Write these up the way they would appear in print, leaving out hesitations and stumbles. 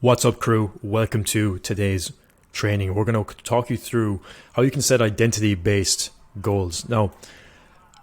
What's up, crew? Welcome to today's training. We're going to talk you through how you can set identity-based goals. Now,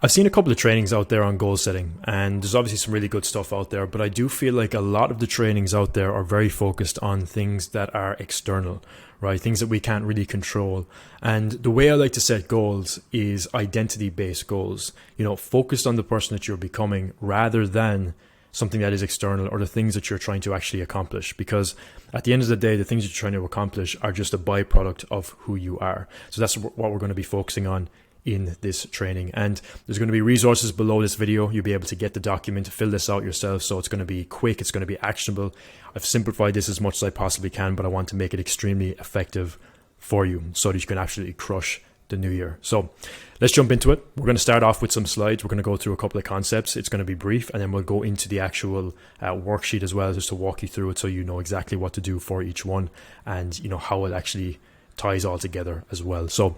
I've seen a couple of trainings out there on goal setting, and there's obviously some really good stuff out there, but I do feel like a lot of the trainings out there are very focused on things that are external, right? Things that we can't really control. And the way I like to set goals is identity-based goals, focused on the person that you're becoming rather than something that is external or the things that you're trying to actually accomplish. Because at the end of the day, the things you're trying to accomplish are just a byproduct of who you are. So that's what we're going to be focusing on in this training. And there's going to be resources below this video. You'll be able to get the document, fill this out yourself. So it's going to be quick. It's going to be actionable. I've simplified this as much as I possibly can, but I want to make it extremely effective for you so that you can absolutely crush the new year. So let's jump into it. We're going to start off with some slides. We're going to go through a couple of concepts. It's going to be brief, and then we'll go into the actual worksheet as well, just to walk you through it so you know exactly what to do for each one and how it actually ties all together as well. So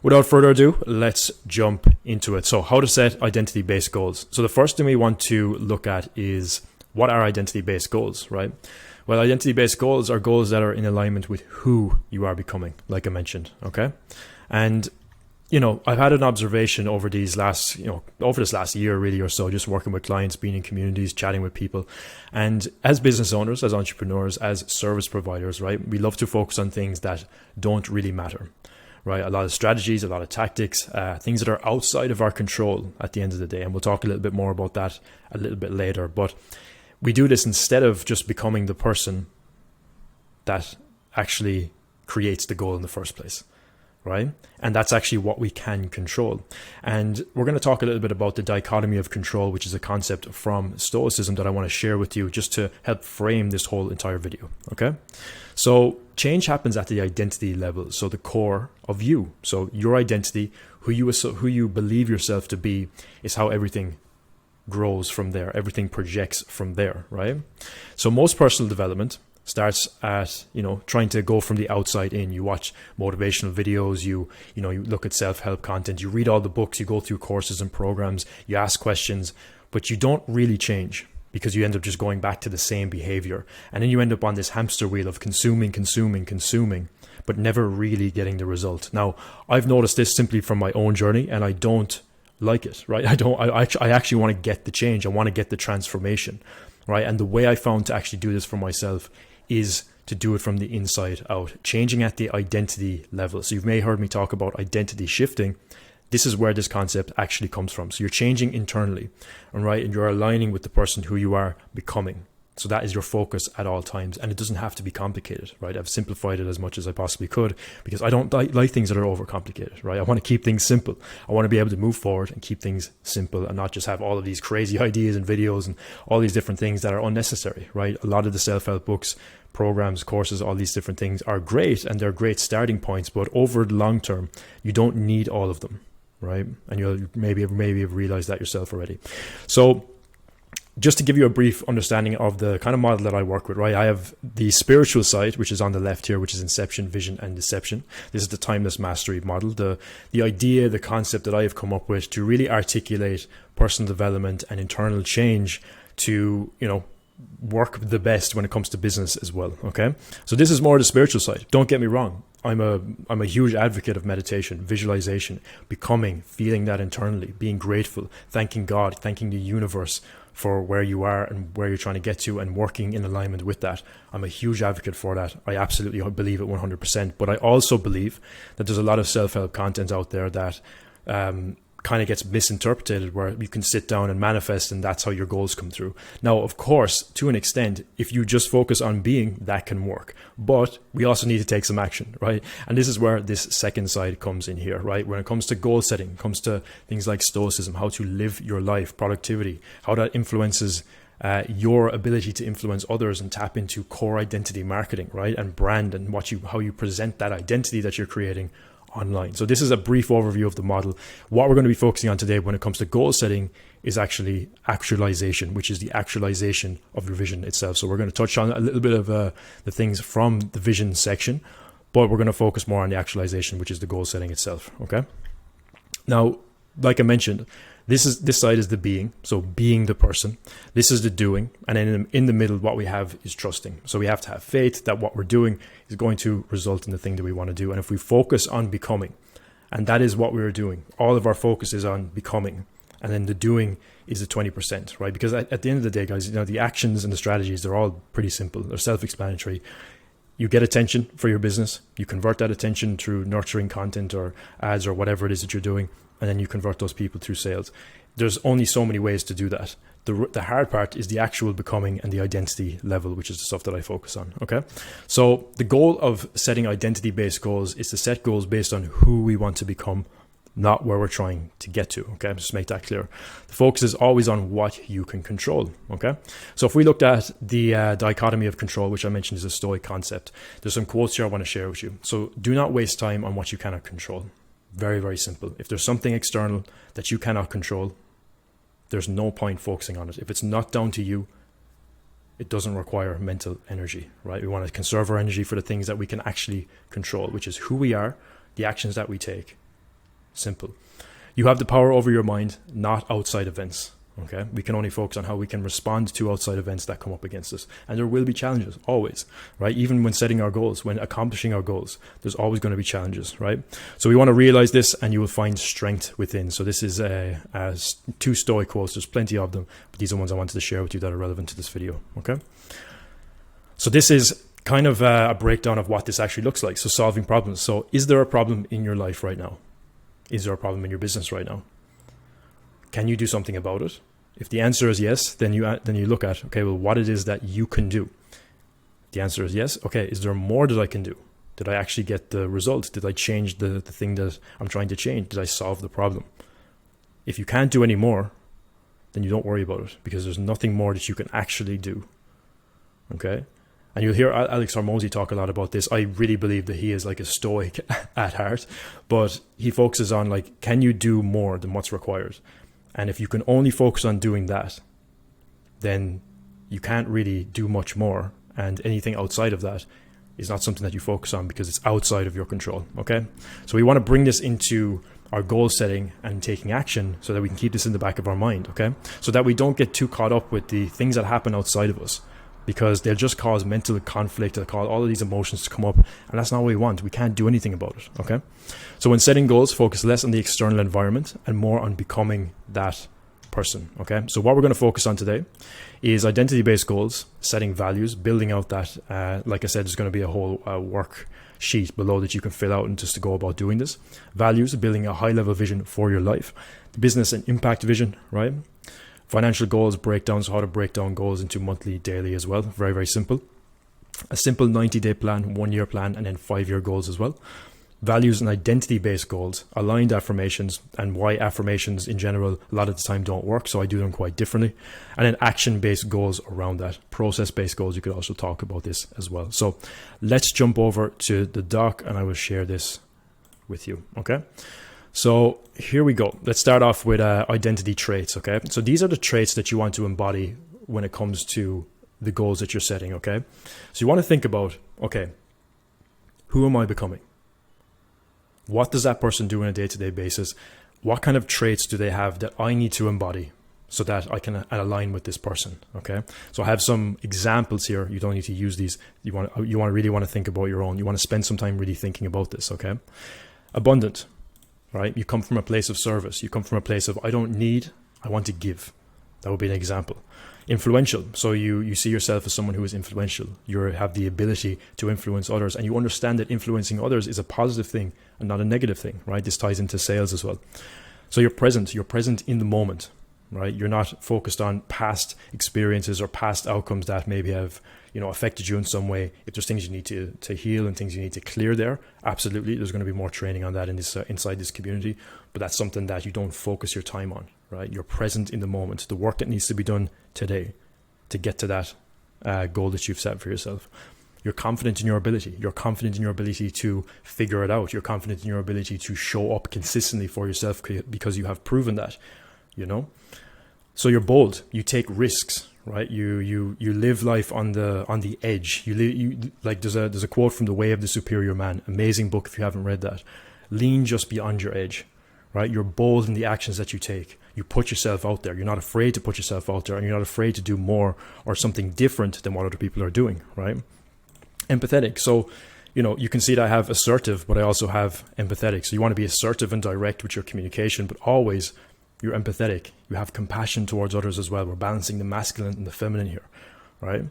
without further ado, let's jump into it. So how to set identity-based goals. So the first thing we want to look at is, what are identity-based goals, right? Well, identity-based goals are goals that are in alignment with who you are becoming, like I mentioned, okay? And, I've had an observation over this last year really or so, just working with clients, being in communities, chatting with people. And as business owners, as entrepreneurs, as service providers, right, we love to focus on things that don't really matter, right? A lot of strategies, a lot of tactics, things that are outside of our control at the end of the day. And we'll talk a little bit more about that a little bit later. But we do this instead of just becoming the person that actually creates the goal in the first place. Right? And that's actually what we can control. And we're going to talk a little bit about the dichotomy of control, which is a concept from Stoicism that I want to share with you just to help frame this whole entire video. Okay. So change happens at the identity level. So the core of you. So your identity, who you believe yourself to be, is how everything grows from there. Everything projects from there. Right. So most personal development starts at trying to go from the outside in. You watch motivational videos, you look at self-help content, you read all the books, you go through courses and programs, you ask questions, but you don't really change because you end up just going back to the same behavior, and then you end up on this hamster wheel of consuming, but never really getting the result. Now, I've noticed this simply from my own journey, and I don't like it, right? I actually want to get the change. I want to get the transformation, right? And the way I found to actually do this for myself is to do it from the inside out, changing at the identity level. So you may have heard me talk about identity shifting. This is where this concept actually comes from. So you're changing internally, all right? And you're aligning with the person who you are becoming. So that is your focus at all times. And it doesn't have to be complicated, right? I've simplified it as much as I possibly could because I don't like things that are overcomplicated, right? I want to keep things simple. I want to be able to move forward and keep things simple and not just have all of these crazy ideas and videos and all these different things that are unnecessary, right? A lot of the self-help books, programs, courses, all these different things are great, and they're great starting points, but over the long term, you don't need all of them, right? And you'll maybe have realized that yourself already. So just to give you a brief understanding of the kind of model that I work with, right? I have the spiritual side, which is on the left here, which is inception, vision, and deception. This is the timeless mastery model, the idea, the concept that I have come up with to really articulate personal development and internal change to, work the best when it comes to business as well. Okay. So this is more the spiritual side. Don't get me wrong. I'm a huge advocate of meditation, visualization, becoming, feeling that internally, being grateful, thanking God, thanking the universe for where you are and where you're trying to get to, and working in alignment with that. I'm a huge advocate for that. I absolutely believe it 100%. But I also believe that there's a lot of self-help content out there that kind of gets misinterpreted, where you can sit down and manifest and that's how your goals come through. Now, of course, to an extent, if you just focus on being, that can work, but we also need to take some action, right? And this is where this second side comes in here, right? When it comes to goal setting, comes to things like stoicism, how to live your life, productivity, how that influences your ability to influence others and tap into core identity marketing, right? And brand, and how you present that identity that you're creating online. So this is a brief overview of the model. What we're going to be focusing on today when it comes to goal setting is actually actualization, which is the actualization of your vision itself. So we're going to touch on a little bit of the things from the vision section, but we're going to focus more on the actualization, which is the goal setting itself. Okay. Now, like I mentioned, This side is the being, so being the person. This is the doing, and then in the middle, what we have is trusting. So we have to have faith that what we're doing is going to result in the thing that we want to do. And if we focus on becoming, and that is what we're doing, all of our focus is on becoming, and then the doing is the 20%, right? Because at the end of the day, guys, the actions and the strategies, they're all pretty simple. They're self-explanatory. You get attention for your business. You convert that attention through nurturing content or ads or whatever it is that you're doing. And then you convert those people through sales. There's only so many ways to do that. The hard part is the actual becoming and the identity level, which is the stuff that I focus on. Okay. So the goal of setting identity-based goals is to set goals based on who we want to become, not where we're trying to get to. Okay. Just make that clear. The focus is always on what you can control. Okay. So if we looked at the dichotomy of control, which I mentioned is a Stoic concept, there's some quotes here I want to share with you. So do not waste time on what you cannot control. Very, very simple. If there's something external that you cannot control, there's no point focusing on it. If it's not down to you, it doesn't require mental energy, right? We want to conserve our energy for the things that we can actually control, which is who we are, the actions that we take. Simple. You have the power over your mind, not outside events. Okay, we can only focus on how we can respond to outside events that come up against us. And there will be challenges, always, right? Even when setting our goals, when accomplishing our goals, there's always going to be challenges, right? So we want to realize this, and you will find strength within. So this is two Stoic quotes. There's plenty of them, but these are ones I wanted to share with you that are relevant to this video, okay? So this is kind of a breakdown of what this actually looks like. So solving problems. So is there a problem in your life right now? Is there a problem in your business right now? Can you do something about it? If the answer is yes, then you look at, okay, well, what it is that you can do. The answer is yes. Okay, is there more that I can do? Did I actually get the result? Did I change the thing that I'm trying to change? Did I solve the problem? If you can't do any more, then you don't worry about it, because there's nothing more that you can actually do. Okay? And you'll hear Alex Hormozy talk a lot about this. I really believe that he is like a Stoic at heart, but he focuses on like, can you do more than what's required? And if you can only focus on doing that, then you can't really do much more. And anything outside of that is not something that you focus on, because it's outside of your control. Okay. So we want to bring this into our goal setting and taking action, so that we can keep this in the back of our mind. Okay. So that we don't get too caught up with the things that happen outside of us, because they'll just cause mental conflict. They'll cause all of these emotions to come up, and that's not what we want. We can't do anything about it. Okay. So when setting goals, focus less on the external environment and more on becoming that person. Okay. So what we're going to focus on today is identity-based goals, setting values, building out that, like I said, there's going to be a whole worksheet below that you can fill out and just to go about doing this. Values, building a high-level vision for your life. The business and impact vision, right? Financial goals, breakdowns, how to break down goals into monthly, daily as well. Very, very simple. A simple 90-day plan, 1-year plan, and then 5-year goals as well. Values and identity-based goals, aligned affirmations, and why affirmations in general a lot of the time don't work, so I do them quite differently. And then action-based goals around that. Process-based goals, you could also talk about this as well. So let's jump over to the doc, and I will share this with you, okay? So here we go. Let's start off with identity traits, okay? So these are the traits that you want to embody when it comes to the goals that you're setting, okay? So you want to think about, okay, who am I becoming? What does that person do on a day-to-day basis? What kind of traits do they have that I need to embody so that I can align with this person, okay? So I have some examples here. You don't need to use these. You really want to think about your own. You want to spend some time really thinking about this, okay? Abundant. Right? You come from a place of service. You come from a place of, I don't need, I want to give. That would be an example. Influential. So you see yourself as someone who is influential. You have the ability to influence others, and you understand that influencing others is a positive thing and not a negative thing, right? This ties into sales as well. So you're present in the moment, right? You're not focused on past experiences or past outcomes that maybe have, affected you in some way. If there's things you need to heal and things you need to clear there, absolutely, there's going to be more training on that in this inside this community. But that's something that you don't focus your time on, right? You're present in the moment, the work that needs to be done today to get to that goal that you've set for yourself. You're confident in your ability. You're confident in your ability to figure it out. You're confident in your ability to show up consistently for yourself because you have proven that, So you're bold. You take risks. Right, you live life on the edge. There's a quote from The Way of the Superior Man, amazing book if you haven't read that. Lean just beyond your edge, right? You're bold in the actions that you take. You put yourself out there. You're not afraid to put yourself out there, and you're not afraid to do more or something different than what other people are doing, right? Empathetic. So, you can see that I have assertive, but I also have empathetic. So you want to be assertive and direct with your communication, but always you're empathetic. You have compassion towards others as well. We're balancing the masculine and the feminine here, right?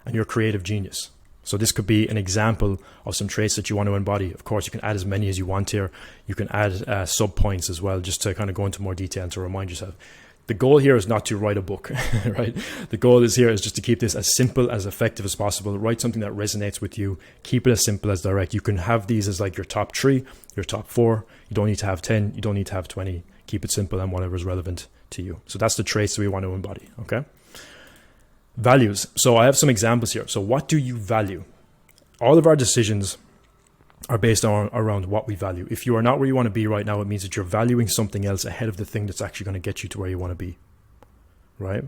And you're a creative genius. So this could be an example of some traits that you want to embody. Of course, you can add as many as you want here. You can add sub points as well, just to kind of go into more detail and to remind yourself. The goal here is not to write a book, right? The goal is just to keep this as simple, as effective as possible. Write something that resonates with you. Keep it as simple as direct. You can have these as like your top 3, your top 4. You don't need to have 10. You don't need to have 20. Keep it simple and whatever is relevant to you. So that's the traits that we want to embody, okay? Values. So I have some examples here. So what do you value? All of our decisions are based on around what we value. If you are not where you want to be right now, it means that you're valuing something else ahead of the thing that's actually going to get you to where you want to be, right?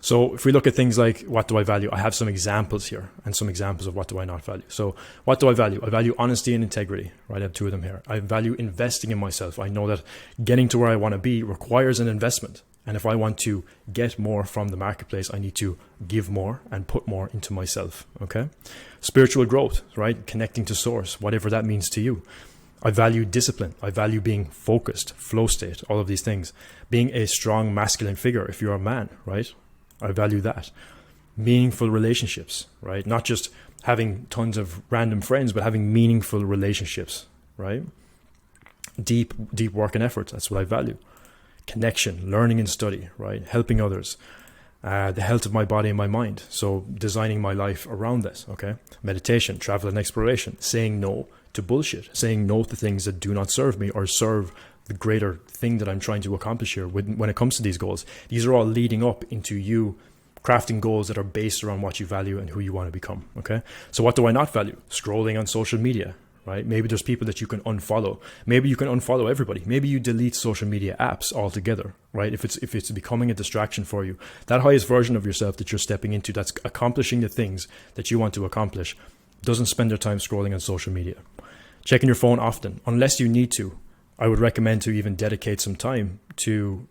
So if we look at things like, what do I value? I have some examples here and some examples of what do I not value. So what do I value? I value honesty and integrity, right? I have 2 of them here. I value investing in myself. I know that getting to where I want to be requires an investment. And if I want to get more from the marketplace, I need to give more and put more into myself, okay? Spiritual growth, right? Connecting to source, whatever that means to you. I value discipline. I value being focused, flow state, all of these things. Being a strong masculine figure if you're a man, right? I value that. Meaningful relationships, right? Not just having tons of random friends, but having meaningful relationships, right? Deep work and effort, that's what I value. Connection, learning and study, right? Helping others, the health of my body and my mind. So designing my life around this, okay? Meditation, travel and exploration, saying no to bullshit, saying no to things that do not serve me or serve the greater thing that I'm trying to accomplish here when it comes to these goals. These are all leading up into you crafting goals that are based around what you value and who you want to become, okay? So what do I not value? Scrolling on social media, right? Maybe there's people that you can unfollow. Maybe you can unfollow everybody. Maybe you delete social media apps altogether, right? If it's becoming a distraction for you, that highest version of yourself that you're stepping into, that's accomplishing the things that you want to accomplish, doesn't spend their time scrolling on social media. Checking your phone often, unless you need to. I would recommend to even dedicate some time to,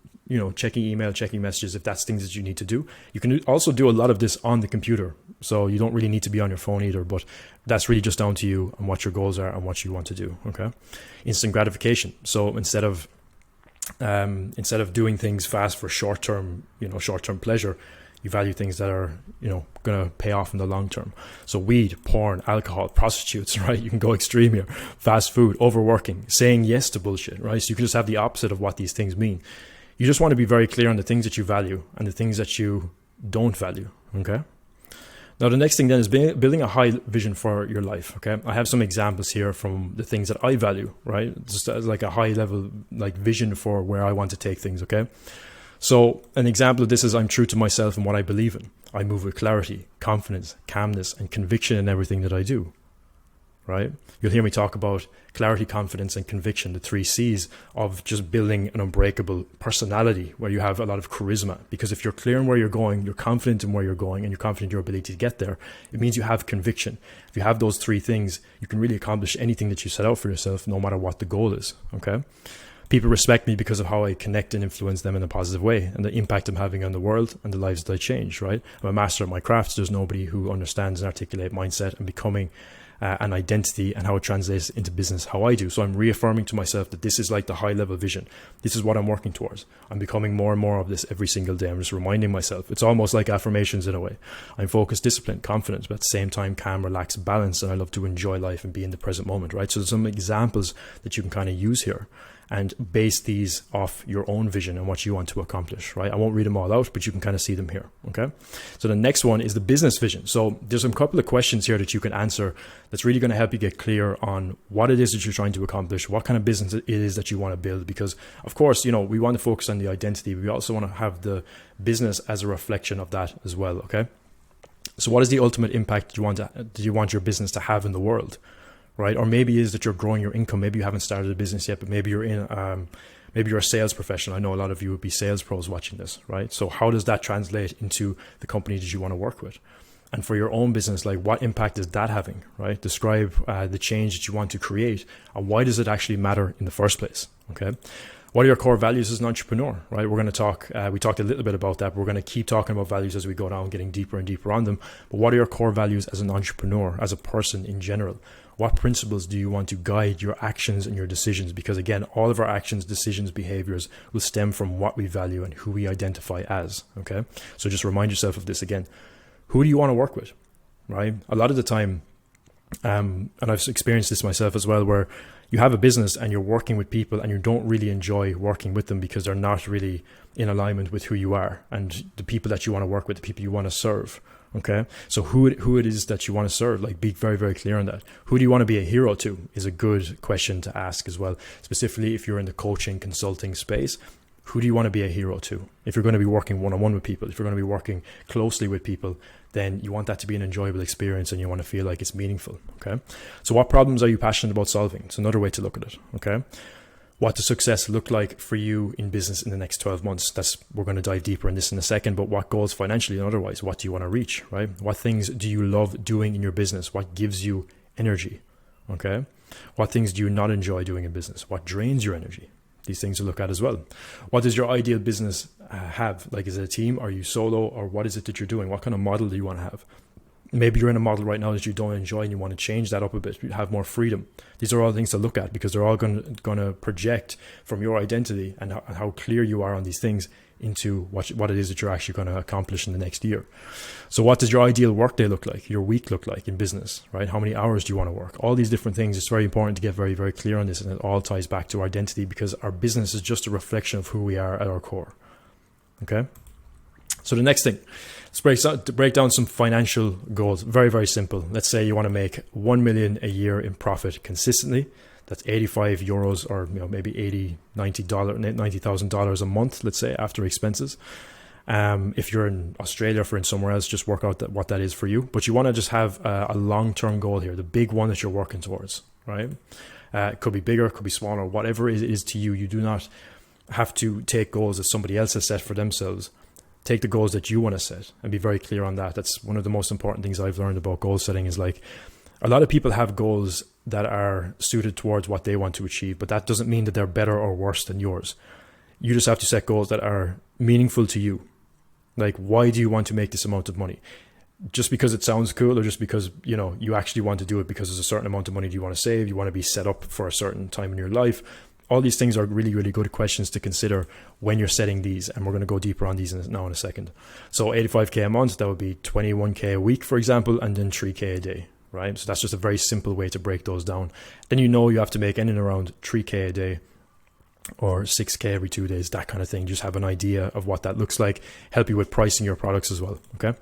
checking email, checking messages, if that's things that you need to do. You can also do a lot of this on the computer. So you don't really need to be on your phone either, but that's really just down to you and what your goals are and what you want to do, okay? Instant gratification. So instead of doing things fast for short-term pleasure, you value things that are, going to pay off in the long term. So weed, porn, alcohol, prostitutes, right? You can go extreme here. Fast food, overworking, saying yes to bullshit, right? So you can just have the opposite of what these things mean. You just want to be very clear on the things that you value and the things that you don't value, okay? Now, the next thing then is building a high vision for your life, okay? I have some examples here from the things that I value, right? Just as like a high level vision for where I want to take things, okay? So an example of this is I'm true to myself and what I believe in. I move with clarity, confidence, calmness, and conviction in everything that I do, right? You'll hear me talk about clarity, confidence, and conviction, the 3 C's of just building an unbreakable personality where you have a lot of charisma. Because if you're clear in where you're going, you're confident in where you're going, and you're confident in your ability to get there, it means you have conviction. If you have those 3 things, you can really accomplish anything that you set out for yourself, no matter what the goal is, okay? People respect me because of how I connect and influence them in a positive way and the impact I'm having on the world and the lives that I change, right? I'm a master at my craft. There's nobody who understands and articulate mindset and becoming an identity and how it translates into business how I do. So I'm reaffirming to myself that this is like the high level vision. This is what I'm working towards. I'm becoming more and more of this every single day. I'm just reminding myself. It's almost like affirmations in a way. I'm focused, disciplined, confident, but at the same time calm, relaxed, balanced, and I love to enjoy life and be in the present moment, right? So there's some examples that you can kind of use here and base these off your own vision and what you want to accomplish, right? I won't read them all out, but you can kind of see them here, okay? So the next one is the business vision. So there's a couple of questions here that you can answer that's really going to help you get clear on what it is that you're trying to accomplish, what kind of business it is that you want to build, because of course, we want to focus on the identity. We also want to have the business as a reflection of that as well, okay? So what is the ultimate impact you want your business to have in the world? Right? Or maybe it is that you're growing your income. Maybe you haven't started a business yet, but maybe you're maybe you're a sales professional. I know a lot of you would be sales pros watching this, right? So how does that translate into the company that you want to work with? And for your own business, like what impact is that having, right? Describe the change that you want to create, and why does it actually matter in the first place, okay? What are your core values as an entrepreneur, right? We're going to talk, we talked a little bit about that, but we're going to keep talking about values as we go down, getting deeper and deeper on them. But what are your core values as an entrepreneur, as a person in general? What principles do you want to guide your actions and your decisions? Because again, all of our actions, decisions, behaviors will stem from what we value and who we identify as, okay? So just remind yourself of this again. Who do you want to work with, right? A lot of the time, and I've experienced this myself as well, where you have a business and you're working with people and you don't really enjoy working with them because they're not really in alignment with who you are and the people that you want to work with, the people you want to serve. Okay, so who it is that you want to serve, like be very, very clear on that. Who do you want to be a hero to is a good question to ask as well. Specifically, if you're in the coaching, consulting space, who do you want to be a hero to? If you're going to be working one-on-one with people, if you're going to be working closely with people, then you want that to be an enjoyable experience and you want to feel like it's meaningful. Okay, so what problems are you passionate about solving? It's another way to look at it. Okay. What does success look like for you in business in the next 12 months? We're going to dive deeper in this in a second, but what goals financially and otherwise, what do you want to reach, right? What things do you love doing in your business? What gives you energy, okay? What things do you not enjoy doing in business? What drains your energy? These things to look at as well. What does your ideal business have? Like, is it a team? Are you solo? Or what is it that you're doing? What kind of model do you want to have? Maybe you're in a model right now that you don't enjoy and you want to change that up a bit, have more freedom. These are all things to look at because they're all going to project from your identity and how clear you are on these things into what it is that you're actually going to accomplish in the next year. So what does your ideal workday look like? Your week look like in business, right? How many hours do you want to work? All these different things. It's very important to get very, very clear on this, and it all ties back to our identity because our business is just a reflection of who we are at our core. Okay? So the next thing, let's break down some financial goals. Very, very simple. Let's say you want to make 1 million a year in profit consistently. That's 85 euros or maybe $90,000 a month, let's say, after expenses. If you're in Australia or in somewhere else, just work out what that is for you. But you want to just have a long-term goal here, the big one that you're working towards, right? It could be bigger, it could be smaller, whatever it is to you. You do not have to take goals that somebody else has set for themselves. Take the goals that you want to set and be very clear on that. That's one of the most important things I've learned about goal setting is like a lot of people have goals that are suited towards what they want to achieve, but that doesn't mean that they're better or worse than yours. You just have to set goals that are meaningful to you. Like, why do you want to make this amount of money? Just because it sounds cool or just because, you actually want to do it because there's a certain amount of money you want to save, you want to be set up for a certain time in your life. All these things are really, really good questions to consider when you're setting these. And we're going to go deeper on these now in a second. So 85K a month, that would be 21K a week, for example, and then 3K a day, right? So that's just a very simple way to break those down. Then you have to make in and around 3K a day or 6K every 2 days, that kind of thing. Just have an idea of what that looks like, help you with pricing your products as well, okay?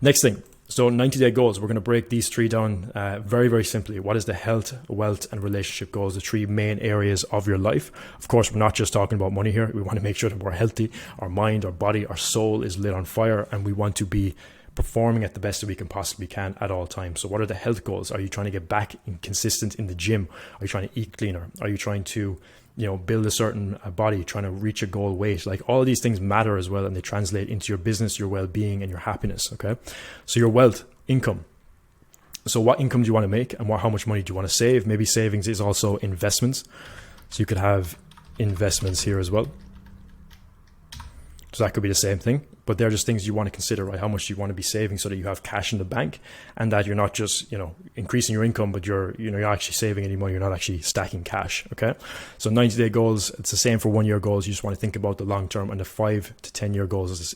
Next thing. So 90-day goals, we're going to break these three down very, very simply. What is the health, wealth, and relationship goals, the three main areas of your life? Of course, we're not just talking about money here. We want to make sure that we're healthy. Our mind, our body, our soul is lit on fire, and we want to be performing at the best that we can possibly can at all times. So what are the health goals? Are you trying to get back and consistent in the gym? Are you trying to eat cleaner? Are you trying to build a certain body, trying to reach a goal weight? Like, all of these things matter as well, and they translate into your business, your well-being, and your happiness. Okay, so your wealth, income. So what income do you want to make, and how much money do you want to save? Maybe savings is also investments. So you could have investments here as well. So that could be the same thing, but they're just things you want to consider, right? How much you want to be saving so that you have cash in the bank, and that you're not just, increasing your income, but you're actually saving any money. You're not actually stacking cash. Okay. So 90-day goals, it's the same for 1 year goals. You just want to think about the long term, and the 5 to 10 year goals is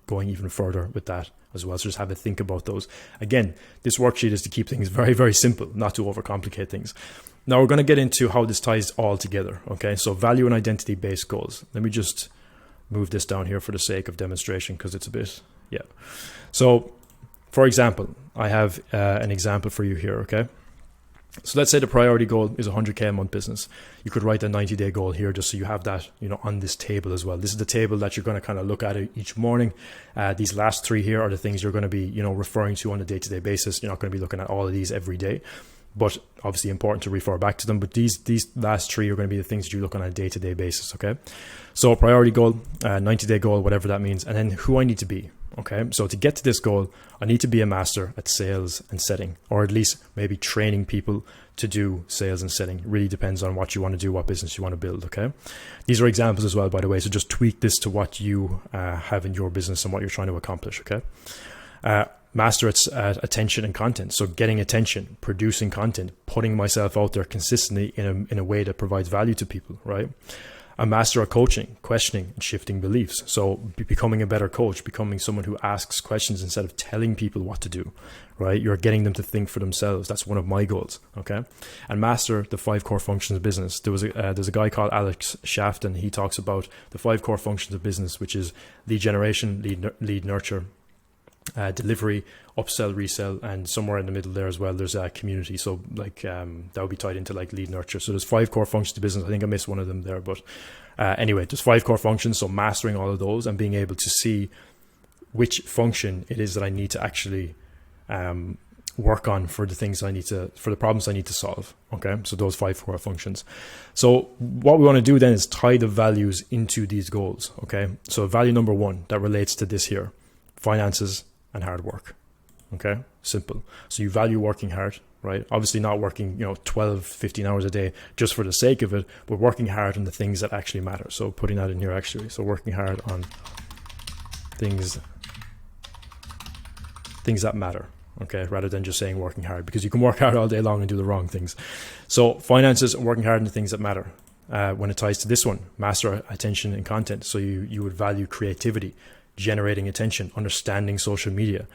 going even further with that as well. So just have to think about those. Again, this worksheet is to keep things very, very simple, not to overcomplicate things. Now we're going to get into how this ties all together. Okay. So value and identity based goals. Let me just move this down here for the sake of demonstration because it's a bit, yeah. So for example, I have an example for you here, okay? So let's say the priority goal is 100K a month business. You could write a 90-day goal here just so you have that, on this table as well. This is the table that you're going to kind of look at each morning. These last three here are the things you're going to be, referring to on a day-to-day basis. You're not going to be looking at all of these every day, but obviously important to refer back to them. But these last three are going to be the things that you look on a day-to-day basis, okay? So priority goal, 90-day goal, whatever that means, and then who I need to be, Okay, so to get to this goal, I need to be a master at sales and setting, or at least maybe training people to do sales and setting. It really depends on what you want to do, what business you want to build. Okay, these are examples as well, by the way, so just tweak this to what you have in your business and what you're trying to accomplish. Okay, master at attention and content, so getting attention, producing content, putting myself out there consistently in a way that provides value to people, right? A master at coaching, questioning and shifting beliefs. So becoming a better coach, becoming someone who asks questions instead of telling people what to do, right? You're getting them to think for themselves. That's one of my goals, okay? And master the 5 core functions of business. There's a guy called Alex Shafton. He talks about the 5 core functions of business, which is lead generation, lead nurture, delivery, upsell, resell, and somewhere in the middle there as well, there's a community. So like that would be tied into like lead nurture. So there's 5 core functions to business. I think I missed one of them there, but anyway, there's 5 core functions. So mastering all of those and being able to see which function it is that I need to actually work on for the problems I need to solve. Okay, so those 5 core functions. So what we want to do then is tie the values into these goals. Okay, so value number 1 that relates to this here: finances and hard work. Okay, simple. So you value working hard, right? Obviously not working 12 15 hours a day just for the sake of it, but working hard on the things that actually matter. So putting that in here actually, so working hard on things that matter, okay, rather than just saying working hard, because you can work hard all day long and do the wrong things. So finances and working hard on the things that matter. When it ties to this one, master attention and content. So you would value creativity, generating attention, understanding social media.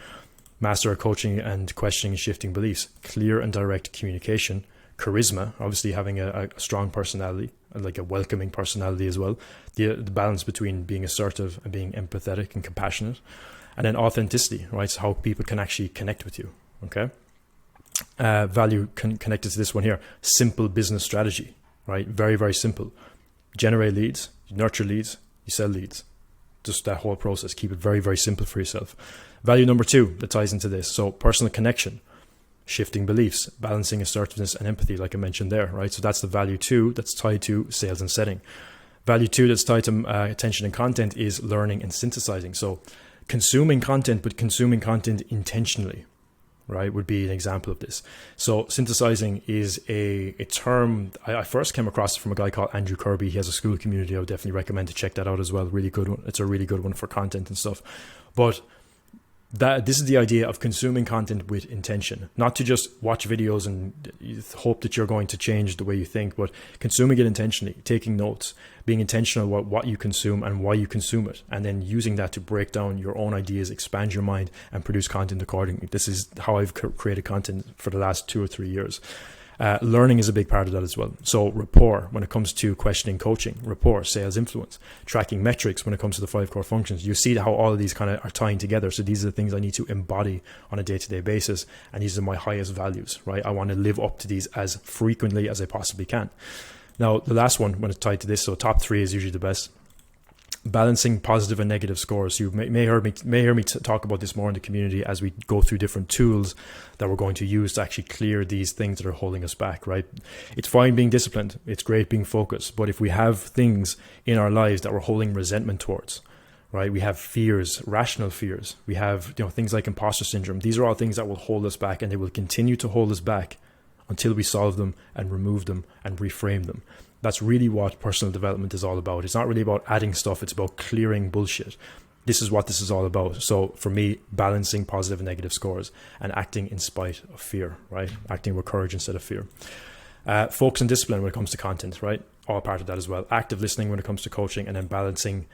Master coaching and questioning and shifting beliefs, clear and direct communication, charisma, obviously having a strong personality, like a welcoming personality as well. The balance between being assertive and being empathetic and compassionate. And then authenticity, right? So how people can actually connect with you, okay? Value connected to this one here, simple business strategy, right? Very, very simple. Generate leads, you nurture leads, you sell leads. Just that whole process. Keep it very, very simple for yourself. Value number 2 that ties into this. So personal connection, shifting beliefs, balancing assertiveness and empathy, like I mentioned there, right? So that's the value 2 that's tied to sales and setting. Value 2 that's tied to attention and content is learning and synthesizing. So consuming content, but consuming content intentionally, right, would be an example of this. So synthesizing is a term I first came across from a guy called Andrew Kirby. He has a school community. I would definitely recommend to check that out as well. Really good one. It's a really good one for content and stuff. But this is the idea of consuming content with intention, not to just watch videos and hope that you're going to change the way you think, but consuming it intentionally, taking notes, being intentional about what you consume and why you consume it, and then using that to break down your own ideas, expand your mind, and produce content accordingly. This is how I've created content for the last 2 or 3 years. Learning is a big part of that as well. So rapport when it comes to questioning coaching, rapport, sales influence, tracking metrics when it comes to the 5 core functions. You see how all of these kind of are tying together. So these are the things I need to embody on a day-to-day basis. And these are my highest values, right? I want to live up to these as frequently as I possibly can. Now, the last one when it's tied to this, so top 3 is usually the best. Balancing positive and negative scores. You may hear me talk about this more in the community as we go through different tools that we're going to use to actually clear these things that are holding us back, right? It's fine being disciplined. It's great being focused. But if we have things in our lives that we're holding resentment towards, right? We have fears, rational fears. We have things like imposter syndrome. These are all things that will hold us back, and they will continue to hold us back until we solve them and remove them and reframe them. That's really what personal development is all about. It's not really about adding stuff. It's about clearing bullshit. This is what this is all about. So for me, balancing positive and negative scores and acting in spite of fear, right? Acting with courage instead of fear. Focus and discipline when it comes to content, right? All part of that as well. Active listening when it comes to coaching, and then balancing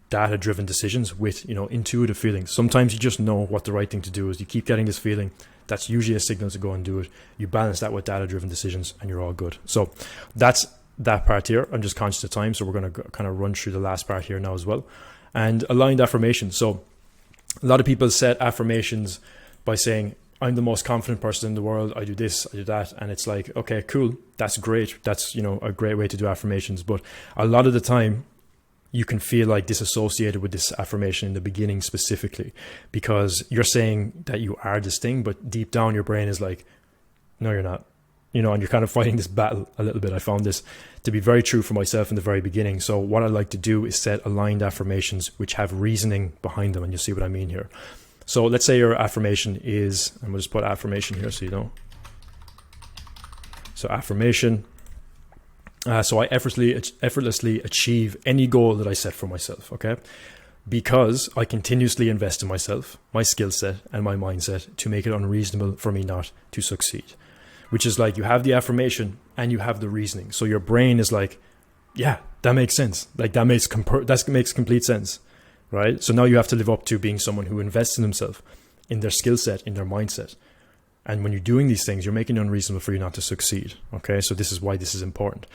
data-driven decisions with, intuitive feelings. Sometimes you just know what the right thing to do is. You keep getting this feeling. That's usually a signal to go and do it. You balance that with data-driven decisions and you're all good. So that's that part here. I'm just conscious of time, so we're going to kind of run through the last part here now as well. And aligned affirmations. So a lot of people set affirmations by saying, I'm the most confident person in the world. I do this, I do that. And it's like, okay, cool. That's great. That's, a great way to do affirmations. But a lot of the time you can feel like disassociated with this affirmation in the beginning specifically, because you're saying that you are this thing, but deep down your brain is like, no, you're not. and you're kind of fighting this battle a little bit. I found this to be very true for myself in the very beginning. So what I like to do is set aligned affirmations which have reasoning behind them, and you'll see what I mean here. So let's say your affirmation is, I'm going to just put affirmation here so you know. So affirmation, so I effortlessly achieve any goal that I set for myself, okay? Because I continuously invest in myself, my skill set, and my mindset to make it unreasonable for me not to succeed. Which is like, you have the affirmation and you have the reasoning. So your brain is like, yeah, that makes sense. Like that makes complete sense, right? So now you have to live up to being someone who invests in themselves, in their skill set, in their mindset. And when you're doing these things, you're making it unreasonable for you not to succeed, okay? So this is why this is important.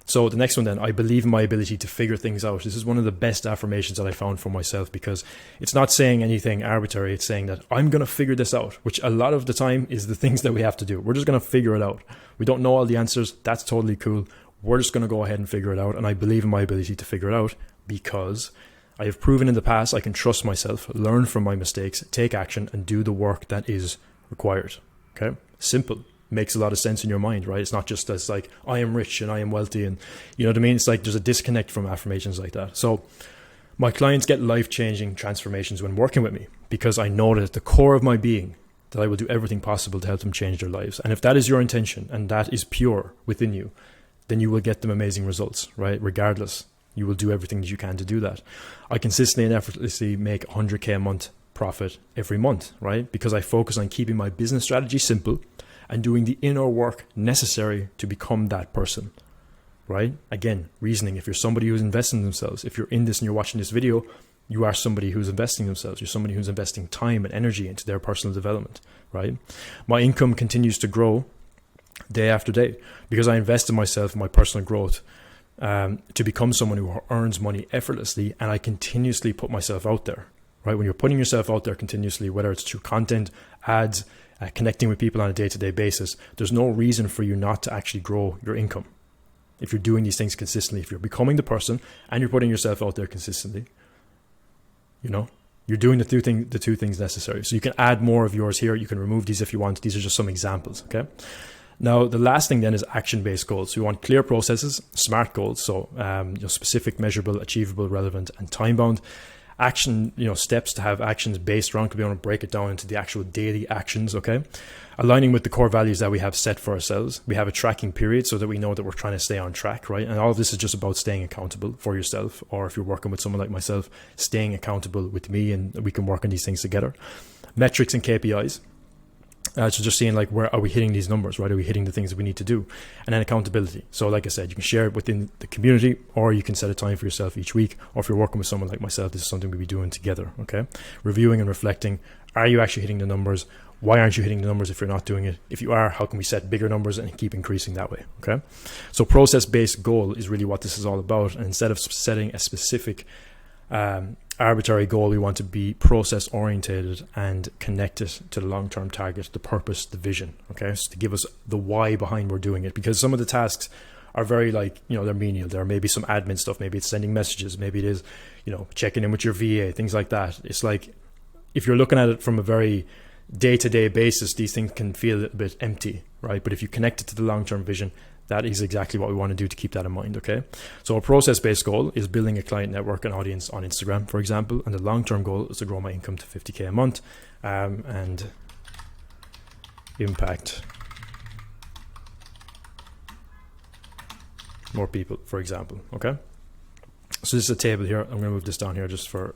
So the next one then, I believe in my ability to figure things out. This is one of the best affirmations that I found for myself, because it's not saying anything arbitrary. It's saying that I'm going to figure this out, which a lot of the time is the things that we have to do. We're just going to figure it out. We don't know all the answers. That's totally cool. We're just going to go ahead and figure it out. And I believe in my ability to figure it out because I have proven in the past I can trust myself, learn from my mistakes, take action, and do the work that is required. Okay? Simple. Makes a lot of sense in your mind, right? It's not just as like, I am rich and I am wealthy, and you know what I mean? It's like there's a disconnect from affirmations like that. So my clients get life-changing transformations when working with me because I know that at the core of my being that I will do everything possible to help them change their lives. And if that is your intention and that is pure within you, then you will get them amazing results, right? Regardless, you will do everything that you can to do that. I consistently and effortlessly make 100K a month profit every month, right? Because I focus on keeping my business strategy simple and doing the inner work necessary to become that person, right? Again, reasoning. If you're somebody who's investing in themselves, if you're in this and you're watching this video, you are somebody who's investing in themselves. You're somebody who's investing time and energy into their personal development, right? My income continues to grow day after day because I invest in myself and my personal growth to become someone who earns money effortlessly, and I continuously put myself out there, right? When you're putting yourself out there continuously, whether it's through content, ads, connecting with people on a day-to-day basis, there's no reason for you not to actually grow your income. If you're doing these things consistently, if you're becoming the person and you're putting yourself out there consistently, you're doing the two things necessary. So you can add more of yours here. You can remove these if you want. These are just some examples, okay? Now, the last thing then is action-based goals. So you want clear processes, SMART goals, so specific, measurable, achievable, relevant, and time-bound. Action, steps to have actions based around, could be able to break it down into the actual daily actions, okay? Aligning with the core values that we have set for ourselves. We have a tracking period so that we know that we're trying to stay on track, right? And all of this is just about staying accountable for yourself, or if you're working with someone like myself, staying accountable with me, and we can work on these things together. Metrics and KPIs. So just seeing like, where are we hitting these numbers, right? Are we hitting the things that we need to do? And then accountability. So like I said, you can share it within the community, or you can set a time for yourself each week. Or if you're working with someone like myself, this is something we'll be doing together, okay? Reviewing and reflecting. Are you actually hitting the numbers? Why aren't you hitting the numbers if you're not doing it? If you are, how can we set bigger numbers and keep increasing that way, okay? So process-based goal is really what this is all about. And instead of setting a specific arbitrary goal, we want to be process orientated and connect it to the long-term target, the purpose, the vision, okay? So to give us the why behind we're doing it, because some of the tasks are very they're menial. There may be some admin stuff. Maybe it's sending messages. Maybe it is, checking in with your VA, things like that. It's like, if you're looking at it from a very day-to-day basis, these things can feel a little bit empty, right? But if you connect it to the long-term vision, that is exactly what we want to do to keep that in mind, okay? So a process-based goal is building a client network and audience on Instagram, for example, and the long-term goal is to grow my income to 50K a month and impact more people, for example, okay? So this is a table here. I'm going to move this down here just for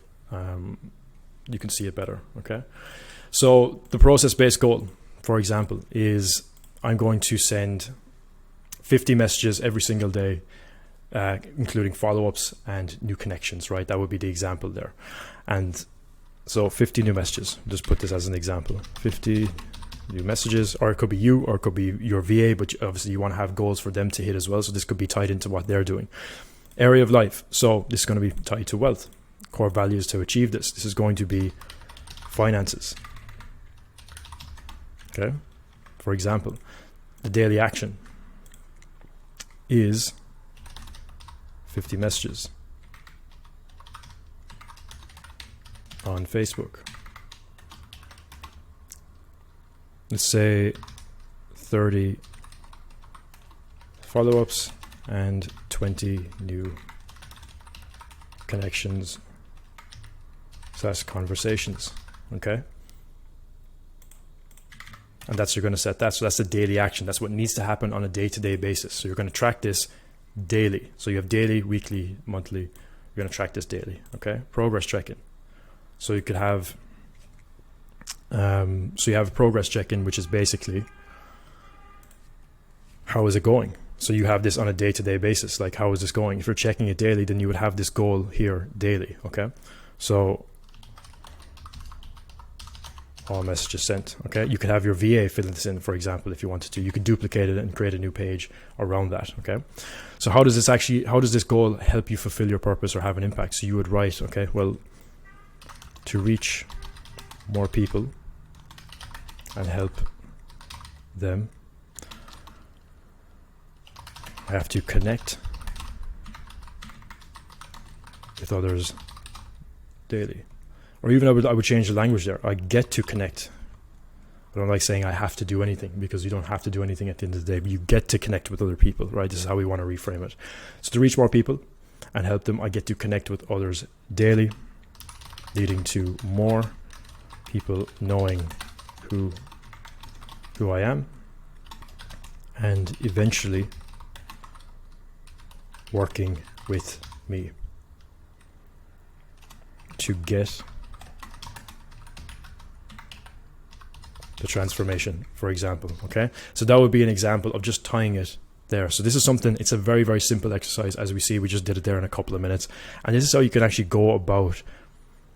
you can see it better, okay? So the process-based goal, for example, is I'm going to send 50 messages every single day, including follow-ups and new connections, right? That would be the example there. And so 50 new messages, just put this as an example, 50 new messages, or it could be you, or it could be your VA, but obviously you want to have goals for them to hit as well. So this could be tied into what they're doing. Area of life. So this is going to be tied to wealth. Core values to achieve this. This is going to be finances. Okay. For example, the daily action is 50 messages on Facebook. Let's say 30 follow-ups and 20 new connections / conversations. Okay, and that's, you're going to set that. So that's the daily action. That's what needs to happen on a day-to-day basis. So you're going to track this daily. So you have daily, weekly, monthly. You're going to track this daily. Okay, progress check-in. So you could have so you have a progress check-in, which is basically, how is it going? So you have this on a day-to-day basis, like, how is this going? If you're checking it daily, then you would have this goal here daily. Okay, so all messages sent. Okay, you could have your VA fill this in, for example, if you wanted to. You could duplicate it and create a new page around that. Okay, so how does this goal help you fulfill your purpose or have an impact? So you would write, okay, well, to reach more people and help them, I have to connect with others daily. Or even I would change the language there. I get to connect. I don't like saying I have to do anything, because you don't have to do anything at the end of the day. But you get to connect with other people, right? This is how we want to reframe it. So to reach more people and help them, I get to connect with others daily, leading to more people knowing who I am, and eventually working with me to get the transformation, for example. Okay, so that would be an example of just tying it there. So this is something, it's a very, very simple exercise. As we see, we just did it there in a couple of minutes, and this is how you can actually go about,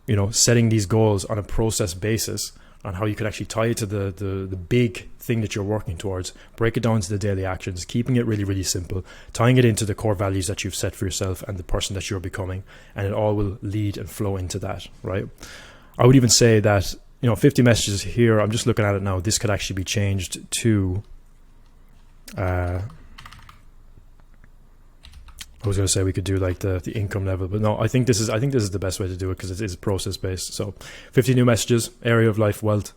you know, setting these goals on a process basis, on how you can actually tie it to the big thing that you're working towards, break it down to the daily actions, keeping it really, really simple, tying it into the core values that you've set for yourself and the person that you're becoming, and it all will lead and flow into that, right? I would even say that, you know, 50 messages here, I'm just looking at it now, this could actually be changed to I was going to say we could do like the income level, but no, I think this is the best way to do it, because it is process based. So 50 new messages, area of life, wealth,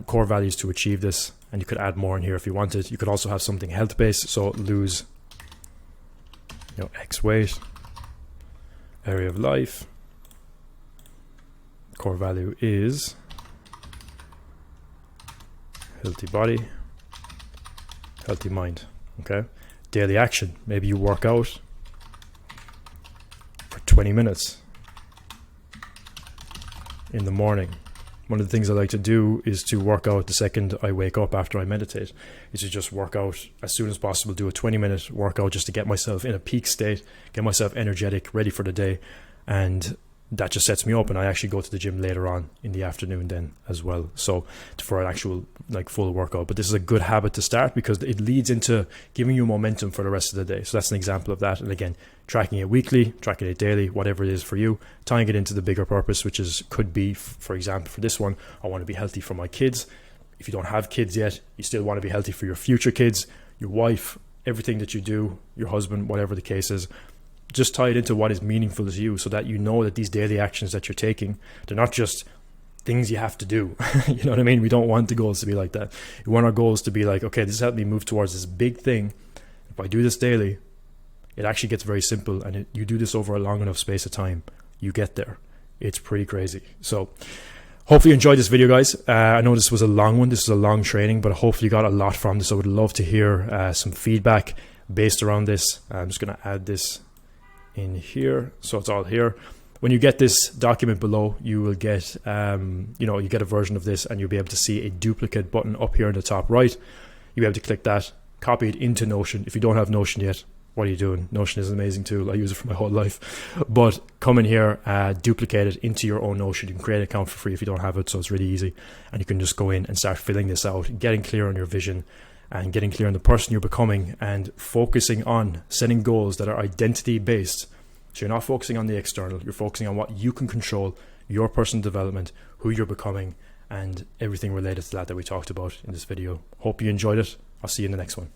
core values to achieve this, and you could add more in here if you wanted. You could also have something health based, so lose, you know, X weight, area of life, core value is healthy body, healthy mind. Okay, daily action, maybe you work out for 20 minutes in the morning. One of the things I like to do is to work out the second I wake up after I meditate, is to just work out as soon as possible, do a 20-minute workout just to get myself in a peak state, get myself energetic, ready for the day, and that just sets me up. And I actually go to the gym later on in the afternoon then as well, so for an actual like full workout. But this is a good habit to start, because it leads into giving you momentum for the rest of the day. So that's an example of that. And again, tracking it weekly, tracking it daily, whatever it is for you, tying it into the bigger purpose, which is could be, for example, for this one, I want to be healthy for my kids. If you don't have kids yet, you still want to be healthy for your future kids, your wife, everything that you do, your husband, whatever the case is. Just tie it into what is meaningful to you, so that you know that these daily actions that you're taking, they're not just things you have to do. You know what I mean? We don't want the goals to be like that. We want our goals to be like, okay, this has helped me move towards this big thing. If I do this daily, it actually gets very simple, and you do this over a long enough space of time, you get there. It's pretty crazy. So hopefully you enjoyed this video, guys. I know this was a long one. This is a long training, but hopefully you got a lot from this. I would love to hear some feedback based around this. I'm just going to add this in here, so it's all here. When you get this document below, you will get you get a version of this, and you'll be able to see a duplicate button up here in the top right. You'll be able to click that, copy it into Notion. If you don't have Notion yet, what are you doing? Notion is an amazing tool. I use it for my whole life. But come in here, duplicate it into your own Notion. You can create an account for free if you don't have it, so it's really easy. And you can just go in and start filling this out, getting clear on your vision, and getting clear on the person you're becoming, and focusing on setting goals that are identity based. So you're not focusing on the external, you're focusing on what you can control, your personal development, who you're becoming, and everything related to that we talked about in this video. Hope you enjoyed it. I'll see you in the next one.